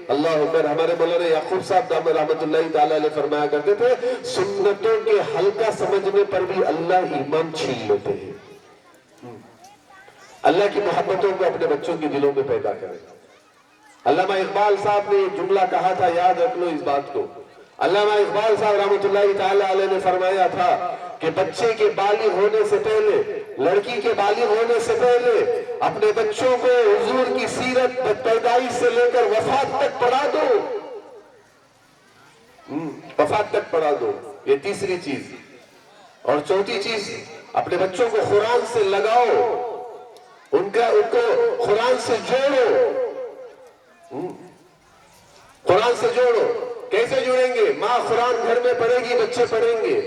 اللہ اکبر. ہمارے مولانا یعقوب صاحب دامت رحمت اللہ تعالی علیہ فرمایا کرتے تھے سنتوں کے ہلکا سمجھنے پر بھی اللہ ایمان چھین لیتے ہیں. اللہ کی محبتوں کو اپنے بچوں کے دلوں میں پیدا کریں. علامہ اقبال صاحب نے ایک جملہ کہا تھا, یاد رکھ لو اس بات کو. علامہ اقبال صاحب رحمت اللہ تعالی علیہ نے فرمایا تھا کہ بچے کے بالغ ہونے سے پہلے, لڑکی کے بالغ ہونے سے پہلے اپنے بچوں کو حضور کی سیرت پیدائش سے لے کر وفات تک پڑھا دو. وفات تک پڑھا دو, یہ تیسری چیز. اور چوتھی چیز, اپنے بچوں کو قرآن سے لگاؤ, ان کو قرآن سے جوڑو. قرآن سے جوڑو. کیسے جوڑیں گے؟ ماں قرآن گھر میں پڑھے گی, بچے پڑھیں گے.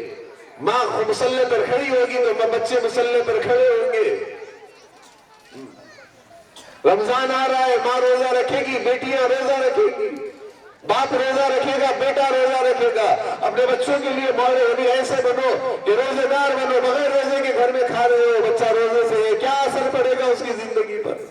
ماں مصلے پر کھڑی ہوگی تو بچے مصلے پر کھڑے ہوں گے. رمضان آ رہا ہے, ماں روزہ رکھے گی, بیٹیاں روزہ رکھے گی. باپ روزہ رکھے گا, بیٹا روزہ رکھے گا. اپنے بچوں کے لیے مولوی ایسے بنو کہ روزے دار بنو, بغیر روزے کے گھر میں کھا رہے ہو, بچہ روزے سے ہے, کیا اثر پڑے گا اس کی زندگی پر؟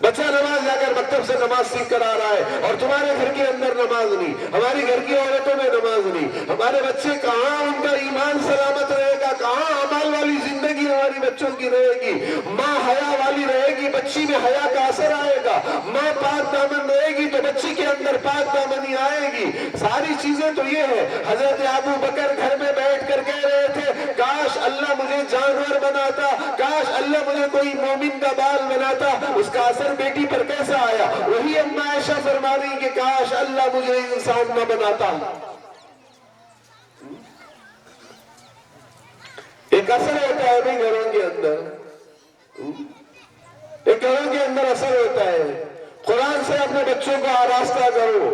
بچہ نماز جا کر مکتب سے نماز سیکھ کر آ رہا ہے اور تمہارے گھر کے اندر نماز نہیں, ہماری گھر کی عورتوں میں نماز نہیں. ہمارے بچے کہاں ان کا ایمان سلامت رہے گا؟ کہاں عمل والی زندگی ہماری بچوں کی رہے گی؟ ماں حیا والی رہے گی, بچی میں حیا کا اثر آئے گا. ماں پاک دامن رہے گی تو بچی کے اندر پاک دامنی آئے گی. ساری چیزیں تو یہ ہے. حضرت ابو بکر گھر میں بیٹھ کر کہہ رہے تھے کاش اللہ مجھے جانور بناتا, کاش اللہ مجھے کوئی مومن کا بال بناتا. اس کا اثر بیٹی پر کیسا آیا؟ وہی اما عائشہ فرما رہی کہ کاش اللہ مجھے انسان نہ بناتا. ایک اثر ہوتا ہے بھی گھروں کے اندر, ایک گھروں کے اندر اثر ہوتا ہے. قرآن سے اپنے بچوں کو آراستہ کرو,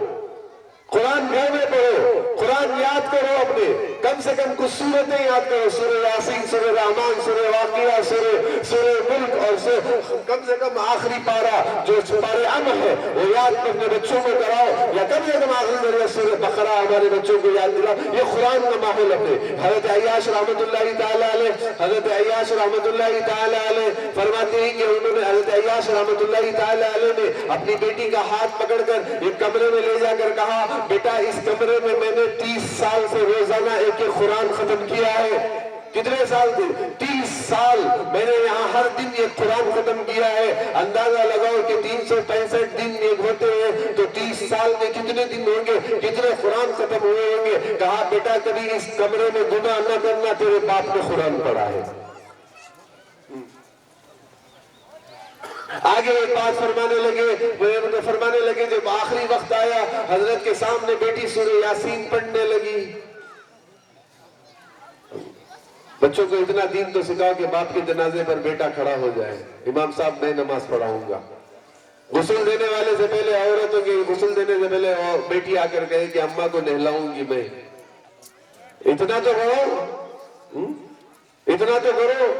قرآن گھر میں پڑھو, قرآن یاد کرو, اپنے کم سے کم کچھ سورتیں یاد کرو. سورہ یاسین, سورہ رحمان, سورہ واقعہ, سورہ ملک, اور کم سے کم آخری پارہ جو پارہ امر ہے وہ یاد اپنے بچوں کو کراؤ, یا کم سے کم آخری ذریعہ سورہ بقرہ ہمارے بچوں کو یاد دلاؤ. یہ قرآن کا ماحول اپنے. حضرت عیاش رحمت اللہ تعالی علیہ, حضرت عیاش رحمت اللہ تعالی علیہ فرماتے ہیں کہ انہوں نے, حضرت عیاش رحمت اللہ تعالی علیہ نے اپنی بیٹی کا ہاتھ پکڑ کر ایک کمرے میں لے جا کر کہا بیٹا اس کمرے میں نے 30 سال سے روزانہ ایک قرآن ختم کیا ہے. کتنے سال تھے؟ 30 سال میں نے یہاں ہر دن یہ قرآن ختم کیا ہے. اندازہ لگاؤ کہ 365 دن ایک ہوتے ہیں تو 30 سال میں کتنے دن ہوں گے, کتنے قرآن ختم ہوئے ہوں گے. کہا بیٹا کبھی اس کمرے میں گناہ نہ کرنا, تیرے باپ نے قرآن پڑھا ہے. آگے ایک بات فرمانے لگے جب آخری وقت آیا حضرت کے سامنے بیٹی سورہ یاسین پڑھنے لگی. بچوں کو اتنا دین تو سکھاؤ کہ باپ کے جنازے پر بیٹا کھڑا ہو جائے, امام صاحب میں نماز پڑھاؤں گا. غسل دینے والے سے پہلے, عورتوں کے غسل دینے سے پہلے بیٹی آ کر کہے کہ اماں کو نہلاؤں گی میں. اتنا تو کرو, اتنا تو کرو.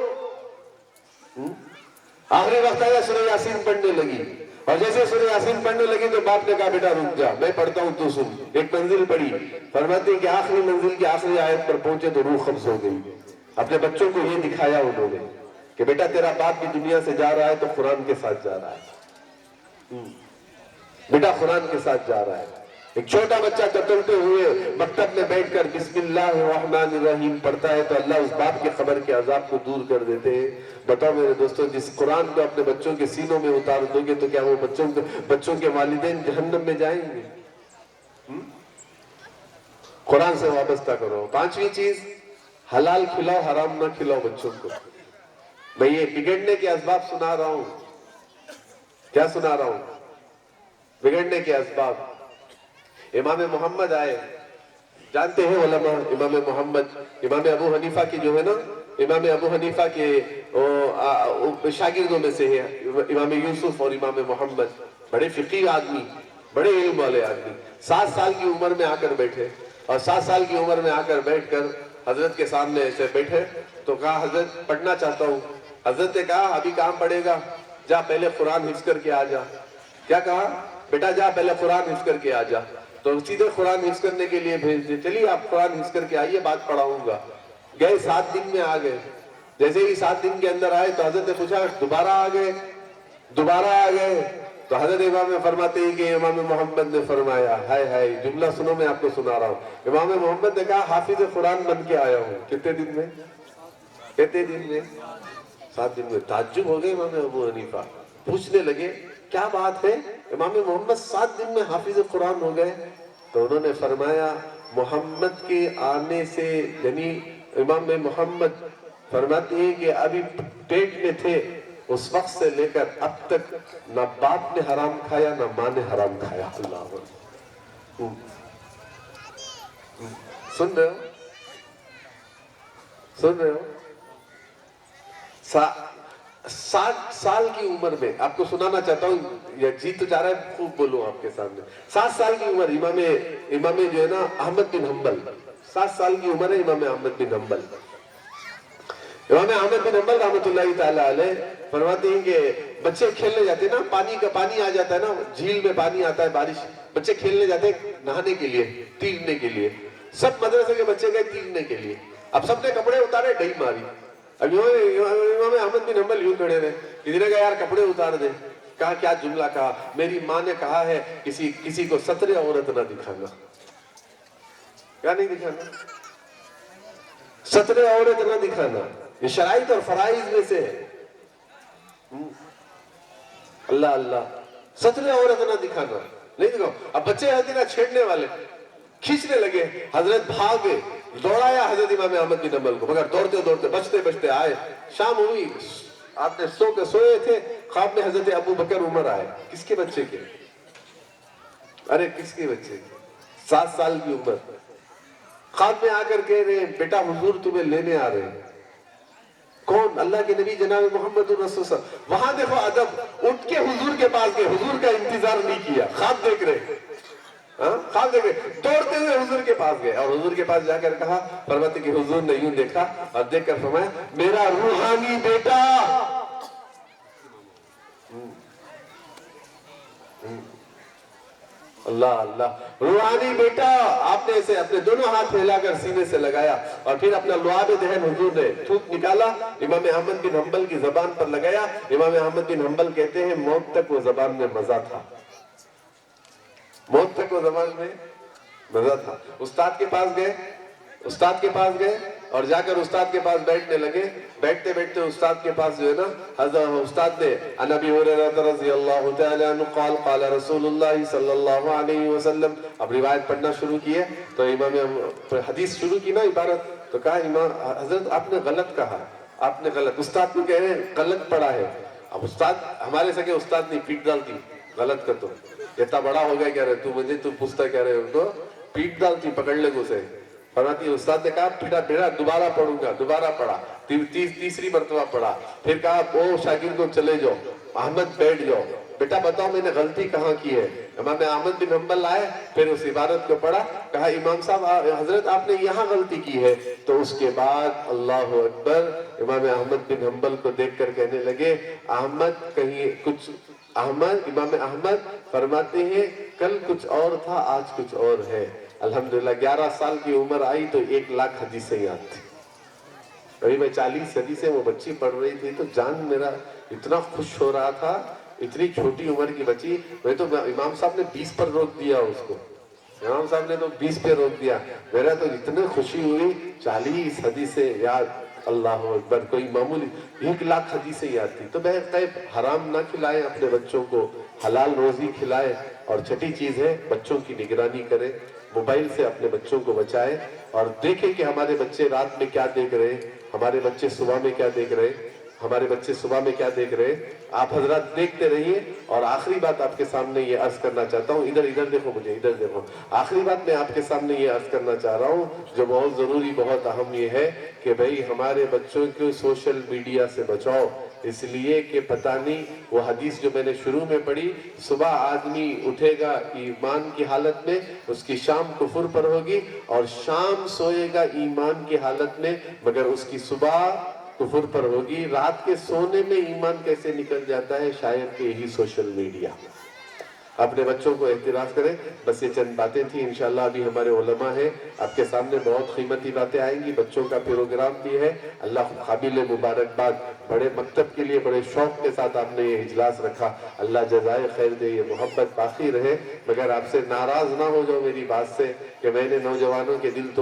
آخری وقت آیا, سورہ یاسین پڑھنے لگی, اور جیسے سورہ یاسین پڑھنے لگی تو باپ نے کہا بیٹا رک جا, میں پڑھتا ہوں تو سن. ایک منزل پڑھی, فرماتے ہیں کہ آخری منزل کی آخری آیت پر پہنچے تو روح قبض ہو گئی. اپنے بچوں کو یہ دکھایا انہوں نے کہ بیٹا تیرا باپ بھی دنیا سے جا رہا ہے تو قرآن کے ساتھ جا رہا ہے, بیٹا قرآن کے ساتھ جا رہا ہے. ایک چھوٹا بچہ چترتے ہوئے مکتب میں بیٹھ کر بسم اللہ الرحمن الرحیم پڑھتا ہے تو اللہ اس باپ کے قبر کے عذاب کو دور کر دیتے ہیں. بتاؤ میرے دوستوں, جس قرآن کو اپنے بچوں کے سینوں میں اتار دو گے تو کیا وہ بچوں کے والدین جہنم میں جائیں گے؟ قرآن سے وابستہ کرو. پانچویں چیز, حلال کھلاؤ, حرام نہ کھلاؤ بچوں کو. میں یہ بگڑنے کے اسباب سنا رہا ہوں. کیا سنا رہا ہوں؟ بگڑنے کے اسباب. امام محمد آئے, جانتے ہیں علماء امام محمد, امام ابو حنیفہ کی جو ہے نا, امام ابو حنیفہ کے شاگردوں میں سے ہے امام یوسف اور امام محمد. بڑے فقیہ آدمی, بڑے علم والے آدمی. 7 سال کی عمر میں آ کر بیٹھے, اور 7 سال کی عمر میں آ کر بیٹھ کر حضرت کے سامنے ایسے بیٹھے تو کہا حضرت پڑھنا چاہتا ہوں. حضرت نے کہا ابھی کام پڑے گا, جا پہلے قرآن حفظ کر کے آ جا. کیا کہا؟ بیٹا جا پہلے قرآن حفظ کر کے آ جا. تو سیدھے قرآن حفظ کرنے کے لیے بھیج دے, چلیے آپ قرآن حفظ کر کے آئیے, بات پڑھاؤں گا. گئے 7 دن میں آ گئے. جیسے ہی 7 دن کے اندر آئے تو حضرت نے پوچھا دوبارہ آ گئے؟ دوبارہ آ گئے تو حضرت امام فرماتے ہیں کہ امام محمد نے فرمایا، ہائے ہائے جملہ سنو، میں آپ کو سنا رہا ہوں، امام محمد نے کہا حافظ قرآن بن کے آیا ہوں، کتنے دن میں؟ کتنے دن میں؟ 7 دن میں۔ تعجب ہو گئے امام ابو حنیفہ، پوچھنے لگے کیا بات ہے، امام محمد 7 دن میں حافظ قرآن ہو گئے؟ تو انہوں نے فرمایا محمد کے آنے سے، یعنی امام محمد فرماتے ہیں کہ ابھی پیٹ میں تھے اس وقت سے لے کر اب تک نہ باپ نے حرام کھایا نہ ماں نے حرام کھایا۔ اللہ اکبر۔ سن رہے ہو؟ سن رہے ہو؟ 60 سال کی عمر میں، آپ کو سنانا چاہتا ہوں، یا جی تو چاہ رہا ہے خوب بولوں آپ کے سامنے، 7 سال کی عمر امام جو ہے نا احمد بن حنبل، 7 سال کی عمر ہے امام احمد بن حنبل۔ امام احمد بن حنبل رحمۃ اللہ تعالی علیہ فرماتے ہیں کہ بچے کھیلنے جاتے ہیں نا، پانی آ جاتا ہے نا، جھیل میں پانی آتا ہے، بارش، بچے کھیلنے جاتے ہیں نہانے کے لیے، تیرنے کے لیے، سب مدرسے کے بچے گئے تیرنے کے لیے، اب سب نے کپڑے اتارے، ڈئی ماری، اب امام احمد بن حنبل یوں کھڑے رہے، کسی نے کہا یار کپڑے اتار دے، کہا کیا جملہ کہا، میری ماں نے کہا ہے کسی کو ستر عورت نہ دکھانا، کیا نہیں دکھانا؟ ستر عورت نہ دکھانا، یہ شرائط اور فرائض میں سے ہے۔ اللہ اللہ، ستر عورت نہ دکھانا، نہیں دکھاؤ۔ اب بچے ہوتے نا چھیڑنے والے، کھینچنے لگے، حضرت بھاگے، دوڑایا حضرت امام احمد بن حنبل کو، مگر دوڑتے دوڑتے بچتے بچتے آئے، شام ہوئی، آپ نے سوئے تھے، خواب میں حضرت ابو بکر عمر آئے، کس کے بچے کے؟ ارے کس کے بچے کے؟ 7 سال کی عمر، خواب میں آ کر کہہ رہے ہیں بیٹا حضور تمہیں لینے آ رہے ہیں۔ کون؟ اللہ کے نبی جناب محمد رسول صلی اللہ علیہ وسلم۔ وہاں دیکھو ادب، اٹھ کے حضور کے پاس گئے، حضور کا انتظار نہیں کیا، خواب دیکھ رہے، خواب دیکھ رہے، دوڑتے ہوئے حضور کے پاس گئے، اور حضور کے پاس جا کر کہا، فرماتے کہ حضور نے یوں دیکھا اور دیکھ کر فرمایا میرا روحانی بیٹا۔ اللہ اللہ، روحانی بیٹا۔ آپ نے اسے اپنے دونوں ہاتھ پھیلا کر سینے سے لگایا اور پھر اپنا لعاب دہن حضور نے تھوک نکالا، امام احمد بن حنبل کی زبان پر لگایا۔ امام احمد بن حنبل کہتے ہیں موت تک وہ زبان میں مزہ تھا، موت تک وہ زبان میں مزہ تھا۔ استاد کے پاس گئے اور جا کر استاد کے پاس بیٹھنے لگے، بیٹھتے بیٹھتے استاد کے پاس جو ہے نا، استاد نے عن ابی ہریرہ رضی اللہ تعالی عنہ قال قال رسول اللہ صلی اللہ علیہ وسلم، اب روایت پڑھنا شروع کی ہے تو امام حدیث شروع کی نا عبارت، تو کہا امام حضرت آپ نے غلط کہا، آپ نے غلط، استاد کو کہہ رہے ہیں غلط پڑھا ہے۔ اب استاد ہمارے سکے استاد نہیں، پیٹ ڈالتی غلط کر تو، اتنا بڑا ہو گیا کہہ رہے تو پوچھتا کہہ رہے تو پیٹ ڈالتی، پکڑ لے گے اسے۔ فرماتی استاد نے کہا بیٹا دوبارہ پڑھوں گا، دوبارہ پڑھا، تیسری مرتبہ پڑھا، پھر کہا او شاگرد کو چلے جاؤ، احمد بیٹھ جاؤ، بیٹا بتاؤ میں نے غلطی کہاں کی ہے۔ امام احمد بن حنبل آئے، پھر اس عبارت کو پڑھا، کہا امام صاحب حضرت آپ نے یہاں غلطی کی ہے۔ تو اس کے بعد اللہ اکبر، امام احمد بن حنبل کو دیکھ کر کہنے لگے امام احمد فرماتے ہیں کل کچھ اور تھا آج کچھ اور ہے۔ الحمدللہ 11 سال کی عمر آئی تو 1 لاکھ حدیثیں یاد تھی۔ ابھی میں 40 حدیثیں وہ بچی پڑھ رہی تھی تو جان میرا اتنا خوش ہو رہا تھا، اتنی چھوٹی عمر کی بچی، میں تو امام صاحب نے 20 پر روک دیا اس کو، امام صاحب نے تو 20 پہ روک دیا، میرا تو اتنے خوشی ہوئی، 40 حدیثیں یاد، اللہ اکبر، کوئی معمولی 1 لاکھ حدیثیں یاد تھی۔ تو بہرکیف حرام نہ کھلائیں اپنے بچوں کو، حلال روزی کھلائیں، اور چھٹی چیز ہے بچوں کی نگرانی کریں، موبائل سے اپنے بچوں کو بچائیں اور دیکھیں کہ ہمارے بچے رات میں کیا دیکھ رہے ہیں، ہمارے بچے صبح میں کیا دیکھ رہے ہیں، آپ حضرات دیکھتے رہیے۔ اور آخری بات آپ کے سامنے یہ عرض کرنا چاہتا ہوں، ادھر دیکھو مجھے، ادھر دیکھو، آخری بات میں آپ کے سامنے یہ عرض کرنا چاہ رہا ہوں جو بہت ضروری، بہت اہم، یہ ہے کہ بھئی ہمارے بچوں کو سوشل میڈیا سے بچاؤ، اس لیے کہ پتہ نہیں وہ حدیث جو میں نے شروع میں پڑھی، صبح آدمی اٹھے گا ایمان کی حالت میں، اس کی شام کفر پر ہوگی، اور شام سوئے گا ایمان کی حالت میں مگر اس کی صبح کفر پر ہوگی۔ رات کے سونے میں ایمان کیسے نکل جاتا ہے؟ شاید کہ یہی سوشل میڈیا۔ اپنے بچوں کو احتراف کریں. بس یہ چند باتیں تھیں. انشاءاللہ ابھی ہمارے علماء ہیں, آپ کے سامنے بہت قیمتی باتیں آئیں گی. بچوں کا پروگرام بھی ہے. اللہ قابل مبارکباد. بڑے مکتب کے لیے بڑے شوق کے ساتھ آپ نے یہ اجلاس رکھا. اللہ جزائے خیر دے, یہ محبت باقی رہے. مگر آپ سے ناراض نہ ہو جاؤ میری بات سے کہ میں نے نوجوانوں کے دل تو